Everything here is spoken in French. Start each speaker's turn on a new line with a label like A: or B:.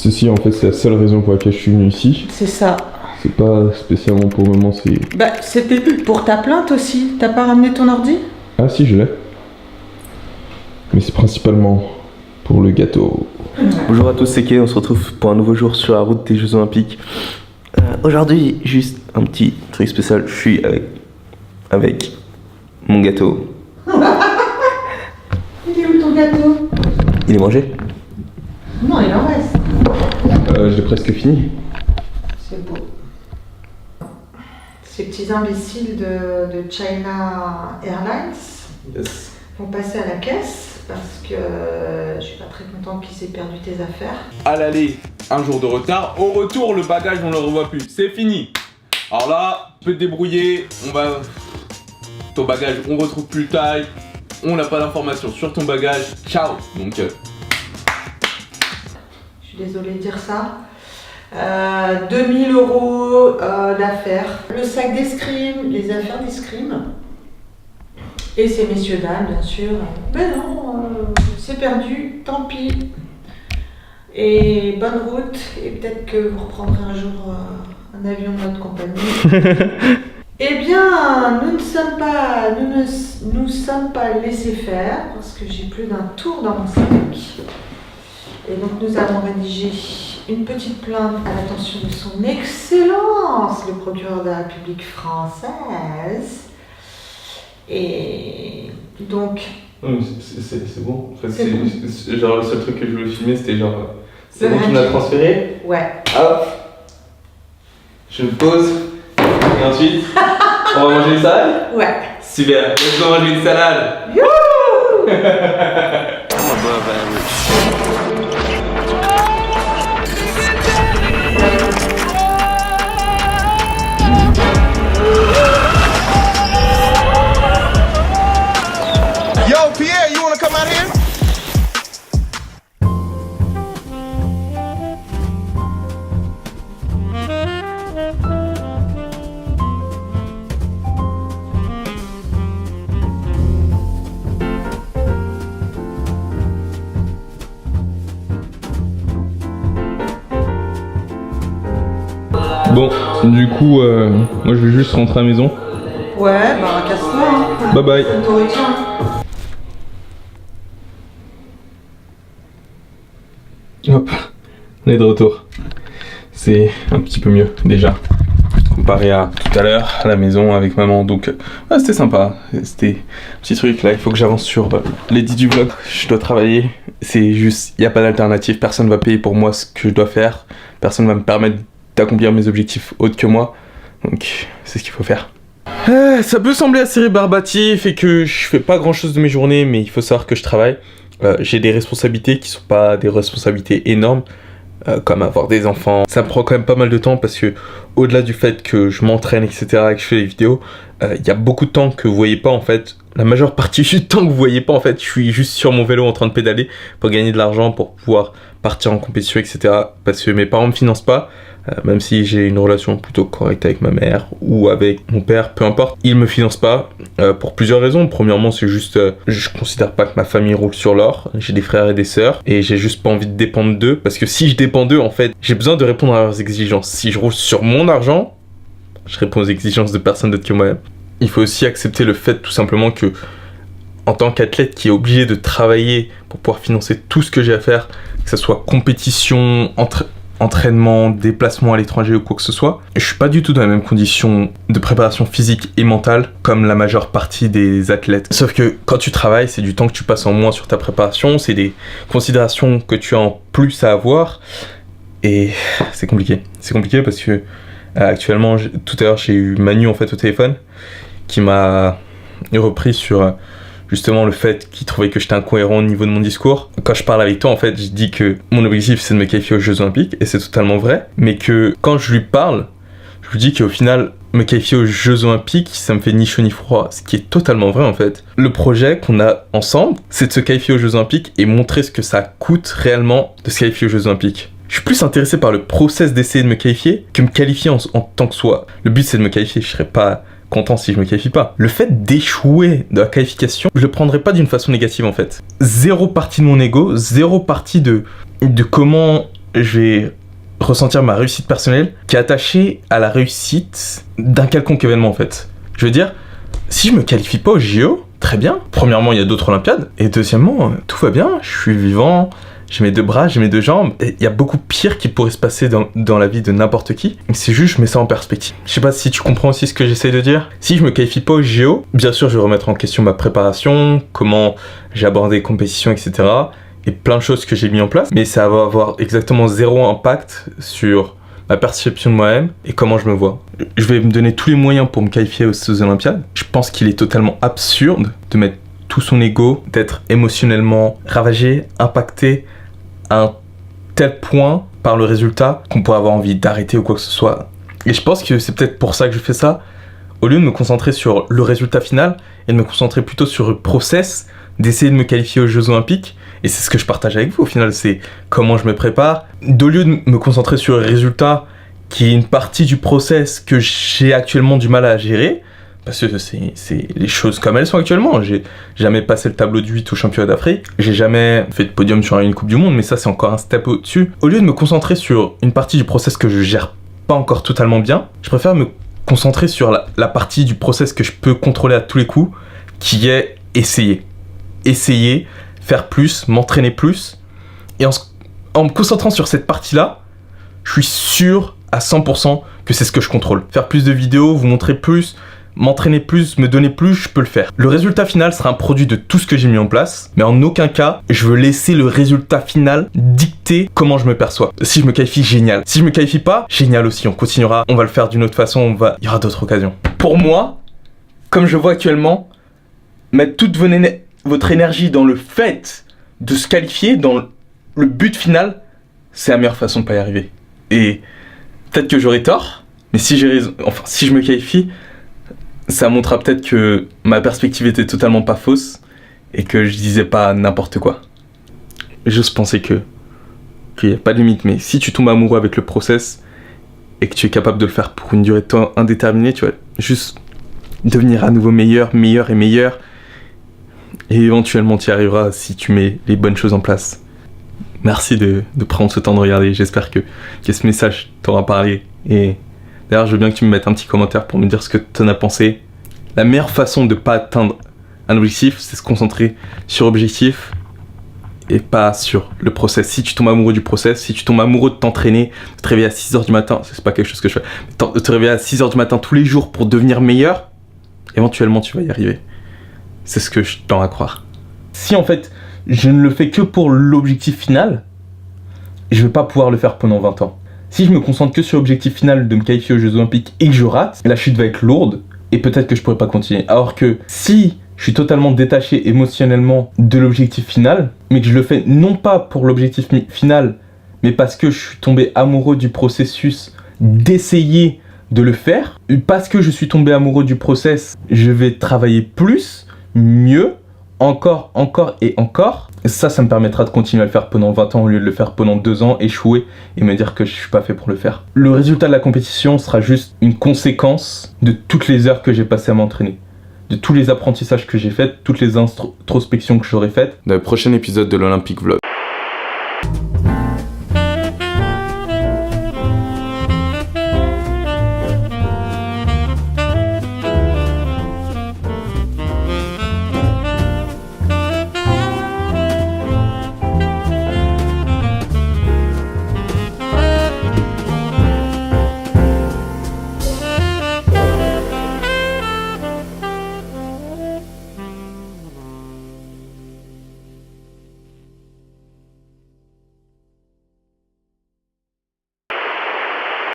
A: Ceci, en fait, c'est la seule raison pour laquelle je suis venu ici.
B: C'est ça.
A: C'est pas spécialement pour le moment, c'est...
B: Bah, c'était pour ta plainte aussi. T'as pas ramené ton ordi?
A: Ah si, je l'ai. Mais c'est principalement pour le gâteau.
C: Bonjour à tous, c'est Kay, on se retrouve pour un nouveau jour sur la route des Jeux Olympiques. Aujourd'hui, juste un petit truc spécial, je suis avec mon gâteau.
B: Il est où ton gâteau?
C: Il est mangé?
B: Non, il en reste.
A: J'ai presque fini.
B: C'est beau. Ces petits imbéciles de China Airlines vont passer à la caisse parce que je suis pas très contente qu'ils aient perdu tes affaires.
D: À l'aller, un jour de retard. Au retour, le bagage, on le revoit plus. C'est fini. Alors là, tu peux te débrouiller. Ton bagage, on retrouve plus le taille. On n'a pas d'informations sur ton bagage. Ciao. Donc,
B: Je suis désolée de dire ça. 2000 € d'affaires. Le sac d'escrime, les affaires d'escrime. Et ces messieurs dames, bien sûr. Mais non, c'est perdu, tant pis. Et bonne route. Et peut-être que vous reprendrez un jour un avion de notre compagnie. Eh bien, nous ne sommes pas laissés faire parce que j'ai plus d'un tour dans mon sac. Et donc nous avons rédigé une petite plainte à l'attention de son Excellence, le procureur de la République française. Et donc...
C: Non, mais c'est bon. En fait,
B: C'est bon.
C: c'est genre le seul truc que je voulais filmer, c'était genre... C'est
B: Le
C: bon, tu me l'as
B: ranking.
C: transféré.
B: Ouais.
C: Hop. Je me pose. Et ensuite, on va manger une salade.
B: Ouais.
C: Super, let's go manger une salade.
B: Youhou.
E: Yo, Pierre, you wanna come out here?
A: Bon, du coup, moi je vais juste rentrer à la maison.
B: Ouais, bah casse-toi. Hein.
A: Bye bye.
B: On te retient.
A: Hop, on est de retour. C'est un petit peu mieux déjà, comparé à tout à l'heure à la maison avec maman. Donc, ouais, c'était sympa. C'était un petit truc là. Il faut que j'avance sur l'édit du vlog. Je dois travailler. C'est juste, il n'y a pas d'alternative. Personne va payer pour moi ce que je dois faire. Personne va me permettre d'accomplir mes objectifs autres que moi. Donc, c'est ce qu'il faut faire. Ça peut sembler assez rébarbatif et que je fais pas grand chose de mes journées, mais il faut savoir que je travaille. J'ai des responsabilités qui sont pas des responsabilités énormes, comme avoir des enfants. Ça me prend quand même pas mal de temps parce que, au-delà du fait que je m'entraîne, etc., et que je fais des vidéos, il y a beaucoup de temps que vous voyez pas en fait. La majeure partie du temps que vous voyez pas en fait, je suis juste sur mon vélo en train de pédaler pour gagner de l'argent, pour pouvoir partir en compétition, etc. Parce que mes parents me financent pas. Même si j'ai une relation plutôt correcte avec ma mère ou avec mon père, peu importe, ils me financent pas pour plusieurs raisons. Premièrement, c'est juste, je considère pas que ma famille roule sur l'or. J'ai des frères et des sœurs et j'ai juste pas envie de dépendre d'eux parce que si je dépends d'eux, en fait, j'ai besoin de répondre à leurs exigences. Si je roule sur mon argent, je réponds aux exigences de personne d'autre que moi-même. Il faut aussi accepter le fait tout simplement que, en tant qu'athlète qui est obligé de travailler pour pouvoir financer tout ce que j'ai à faire, que ce soit compétition, entraînement, déplacement à l'étranger ou quoi que ce soit, je suis pas du tout dans les mêmes conditions de préparation physique et mentale comme la majeure partie des athlètes. Sauf que quand tu travailles, c'est du temps que tu passes en moins sur ta préparation, c'est des considérations que tu as en plus à avoir et c'est compliqué. C'est compliqué parce que actuellement, tout à l'heure, j'ai eu Manu en fait au téléphone qui m'a repris sur justement le fait qu'il trouvait que j'étais incohérent au niveau de mon discours. Quand je parle avec toi, en fait, je dis que mon objectif c'est de me qualifier aux Jeux Olympiques, et c'est totalement vrai, mais que quand je lui parle, je lui dis qu'au final, me qualifier aux Jeux Olympiques, ça me fait ni chaud ni froid, ce qui est totalement vrai en fait. Le projet qu'on a ensemble, c'est de se qualifier aux Jeux Olympiques et montrer ce que ça coûte réellement de se qualifier aux Jeux Olympiques. Je suis plus intéressé par le process d'essayer de me qualifier que me qualifier en tant que soi. Le but c'est de me qualifier, je serais pas content si je me qualifie pas. Le fait d'échouer de la qualification, je le prendrais pas d'une façon négative en fait. Zéro partie de mon ego, zéro partie de comment je vais ressentir ma réussite personnelle qui est attachée à la réussite d'un quelconque événement en fait. Je veux dire, si je me qualifie pas au JO, très bien. Premièrement, il y a d'autres Olympiades. Et deuxièmement, tout va bien, je suis vivant, j'ai mes 2 bras, j'ai mes 2 jambes. Il y a beaucoup pire qui pourrait se passer dans la vie de n'importe qui. C'est juste, je mets ça en perspective. Je sais pas si tu comprends aussi ce que j'essaie de dire. Si je me qualifie pas au JO, bien sûr, je vais remettre en question ma préparation, comment j'ai abordé les compétitions, etc. Et plein de choses que j'ai mis en place. Mais ça va avoir exactement 0 impact sur ma perception de moi-même et comment je me vois. Je vais me donner tous les moyens pour me qualifier aux Olympiades. Je pense qu'il est totalement absurde de mettre tout son ego, d'être émotionnellement ravagé, impacté à un tel point par le résultat qu'on pourrait avoir envie d'arrêter ou quoi que ce soit. Et je pense que c'est peut-être pour ça que je fais ça, au lieu de me concentrer sur le résultat final et de me concentrer plutôt sur le process, d'essayer de me qualifier aux Jeux Olympiques. Et c'est ce que je partage avec vous au final, c'est comment je me prépare. Au lieu de me concentrer sur le résultat, qui est une partie du process que j'ai actuellement du mal à gérer, parce que c'est les choses comme elles sont actuellement. J'ai jamais passé le tableau de 8 au championnat d'Afrique, j'ai jamais fait de podium sur une Coupe du Monde, mais ça c'est encore un step au-dessus. Au lieu de me concentrer sur une partie du process que je gère pas encore totalement bien, je préfère me concentrer sur la partie du process que je peux contrôler à tous les coups, qui est essayer, faire plus, m'entraîner plus. Et en me concentrant sur cette partie-là, je suis sûr à 100% que c'est ce que je contrôle. Faire plus de vidéos, vous montrer plus, m'entraîner plus, me donner plus, je peux le faire. Le résultat final sera un produit de tout ce que j'ai mis en place, mais en aucun cas, je veux laisser le résultat final dicter comment je me perçois. Si je me qualifie, génial. Si je me qualifie pas, génial aussi. On continuera, on va le faire d'une autre façon, il y aura d'autres occasions. Pour moi, comme je vois actuellement, mettre toute votre énergie dans le fait de se qualifier, dans le but final, c'est la meilleure façon de pas y arriver. Et peut-être que j'aurai tort, mais si j'ai raison, enfin si je me qualifie, ça montrera peut-être que ma perspective était totalement pas fausse et que je disais pas n'importe quoi. J'ose penser qu'il n'y a pas de limite, mais si tu tombes amoureux avec le process et que tu es capable de le faire pour une durée de temps indéterminée, tu vas juste devenir à nouveau meilleur. Et éventuellement tu y arriveras si tu mets les bonnes choses en place. Merci de prendre ce temps de regarder. J'espère que ce message t'aura parlé. Et d'ailleurs, je veux bien que tu me mettes un petit commentaire pour me dire ce que tu en as pensé. La meilleure façon de ne pas atteindre un objectif, c'est se concentrer sur l'objectif et pas sur le process. Si tu tombes amoureux du process, si tu tombes amoureux de t'entraîner, de te réveiller à 6h du matin, c'est pas quelque chose que je fais, de te réveiller à 6h du matin tous les jours pour devenir meilleur, éventuellement tu vas y arriver. C'est ce que je tends à croire. Si en fait, je ne le fais que pour l'objectif final, je ne vais pas pouvoir le faire pendant 20 ans. Si je me concentre que sur l'objectif final de me qualifier aux Jeux Olympiques et que je rate, la chute va être lourde et peut-être que je pourrais pas continuer. Alors que si je suis totalement détaché émotionnellement de l'objectif final, mais que je le fais non pas pour l'objectif final, mais parce que je suis tombé amoureux du processus d'essayer de le faire, parce que je suis tombé amoureux du process, je vais travailler plus, mieux, encore et encore. Ça me permettra de continuer à le faire pendant 20 ans au lieu de le faire pendant 2 ans, échouer et me dire que je suis pas fait pour le faire. Le résultat de la compétition sera juste une conséquence de toutes les heures que j'ai passées à m'entraîner, de tous les apprentissages que j'ai faits, toutes les introspections que j'aurais faites.
D: Dans le prochain épisode de l'Olympic Vlog.